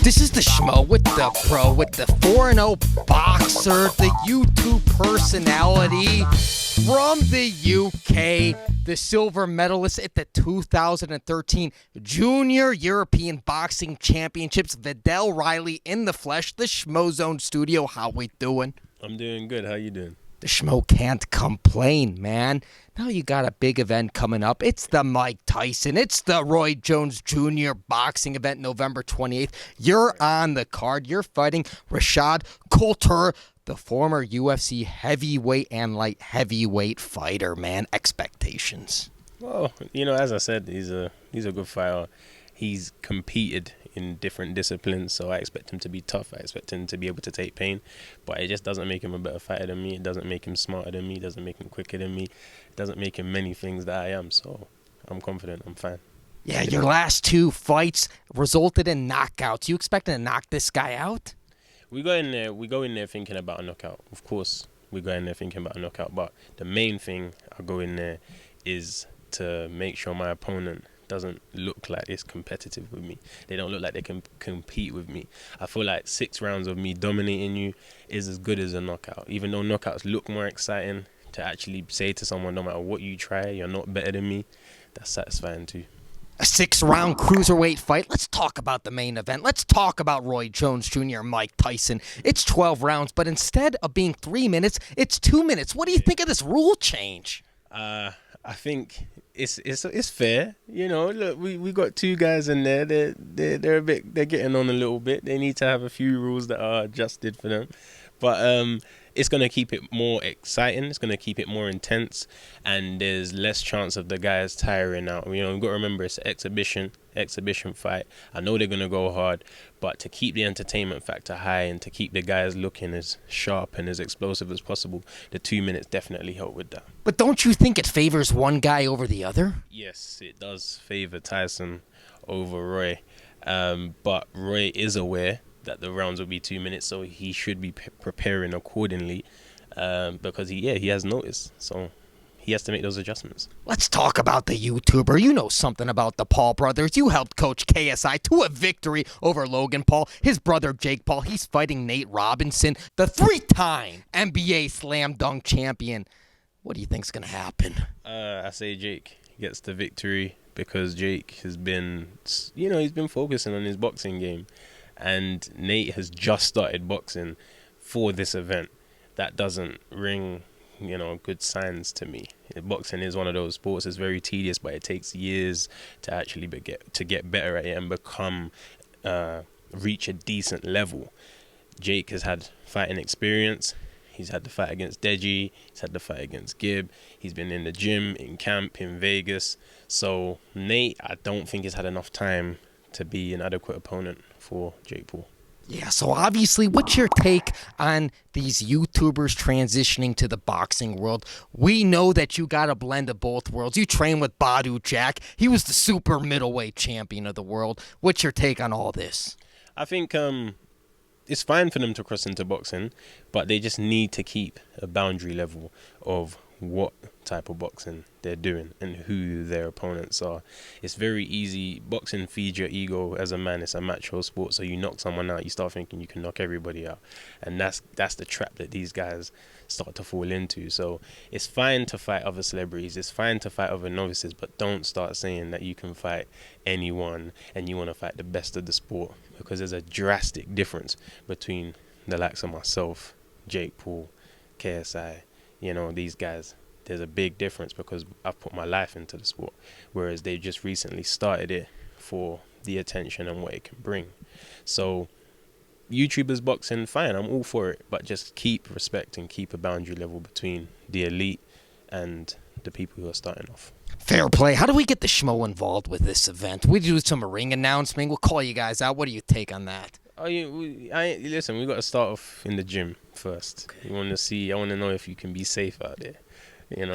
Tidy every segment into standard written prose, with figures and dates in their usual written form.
This is the Schmo with the pro, with the 4-0 boxer, the YouTube personality from the UK, the silver medalist at the 2013 Junior European Boxing Championships, Viddal Riley in the flesh, the Schmozone studio. How we doing? I'm doing good. How you doing? The Schmo can't complain, man. Now you got a big event coming up. It's the Mike Tyson. It's the Roy Jones Jr. boxing event November 28th. You're on the card. You're fighting Rashad Coulter, the former UFC heavyweight and light heavyweight fighter, man. Expectations. Well, as I said, he's a good fighter. He's competed in different disciplines, so I expect him to be tough. I expect him to be able to take pain, but it just doesn't make him a better fighter than me. It doesn't make him smarter than me. It doesn't make him quicker than me. It doesn't make him many things that I am, so I'm confident. I'm fine. Yeah, your last two fights resulted in knockouts. You expecting to knock this guy out? We go in there thinking about a knockout. Of course, we go in there thinking about a knockout, but the main thing I go in there is to make sure my opponent doesn't look like it's competitive with me. They don't look like they can compete with me. I feel like 6 rounds of me dominating you is as good as a knockout. Even though knockouts look more exciting, to actually say to someone, no matter what you try, you're not better than me, that's satisfying too. A 6-round cruiserweight fight. Let's talk about the main event. Let's talk about Roy Jones Jr. and Mike Tyson. It's 12 rounds, but instead of being 3 minutes, it's 2 minutes. What do you think of this rule change? I think it's fair. Look, we got 2 guys in there. They're getting on a little bit. They need to have a few rules that are adjusted for them. But it's going to keep it more exciting. It's going to keep it more intense, and there's less chance of the guys tiring out. We've got to remember it's an exhibition fight. I know they're going to go hard, but to keep the entertainment factor high and to keep the guys looking as sharp and as explosive as possible, the 2 minutes definitely help with that. But don't you think it favors one guy over the other? Yes, it does favor Tyson over Roy, but Roy is aware that the rounds will be 2 minutes, so he should be preparing accordingly, because he has noticed, so he has to make those adjustments. Let's talk about the YouTuber. You know something about the Paul brothers. You helped coach KSI to a victory over Logan Paul. His brother Jake Paul, he's fighting Nate Robinson, the 3-time NBA slam dunk champion. What do you think's going to happen? I say Jake gets the victory because Jake has been, he's been focusing on his boxing game. And Nate has just started boxing for this event. That doesn't ring, good signs to me. Boxing is one of those sports. It's very tedious, but it takes years to actually get better at it and become, reach a decent level. Jake has had fighting experience. He's had the fight against Deji. He's had the fight against Gibb. He's been in the gym, in camp, in Vegas. So Nate, I don't think he's had enough time to be an adequate opponent for Jake Paul. Yeah, so obviously, what's your take on these YouTubers transitioning to the boxing world? We know that you got a blend of both worlds. You train with Badu Jack. He was the super middleweight champion of the world. What's your take on all this? I think it's fine for them to cross into boxing, but they just need to keep a boundary level of what type of boxing they're doing and who their opponents are. It's very easy. Boxing feeds your ego as a man. It's a macho sport, so you knock someone out, you start thinking you can knock everybody out, and that's the trap that these guys start to fall into. So it's fine to fight other celebrities, it's fine to fight other novices, but don't start saying that you can fight anyone and you want to fight the best of the sport, because there's a drastic difference between the likes of myself, Jake Paul, KSI, these guys. There's a big difference because I've put my life into the sport, whereas they just recently started it for the attention and what it can bring. So YouTubers boxing, fine, I'm all for it, but just keep respect and keep a boundary level between the elite and the people who are starting off. Fair play. How do we get the Schmo involved with this event? We do some ring announcement. We'll call you guys out. What do you take on that? Listen, we got to start off in the gym first. Okay. I want to know if you can be safe out there.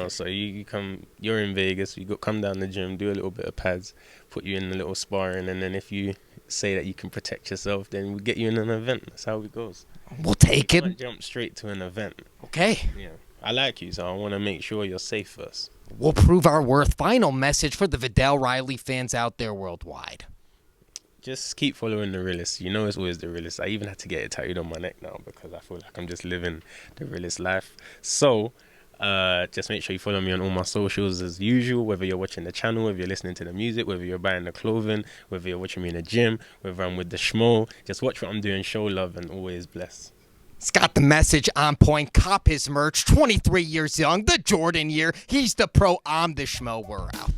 So you're in Vegas, come down the gym, do a little bit of pads, put you in a little sparring, and then if you say that you can protect yourself, then we'll get you in an event. That's how it goes. We'll take it. Don't jump straight to an event. Okay. Yeah, I like you, so I want to make sure you're safe first. We'll prove our worth. Final message for the Viddal Riley fans out there worldwide. just keep following the realest. You know it's always the realest. I even had to get it tattooed on my neck now because I feel like I'm just living the realest life. So, just make sure you follow me on all my socials as usual, whether you're watching the channel, whether you're listening to the music, whether you're buying the clothing, whether you're watching me in the gym, whether I'm with the Schmo. Just watch what I'm doing, show love, and always bless. He's got the message on point. Cop his merch. 23 years young. The Jordan year. He's the pro. I'm the Schmo. We're out.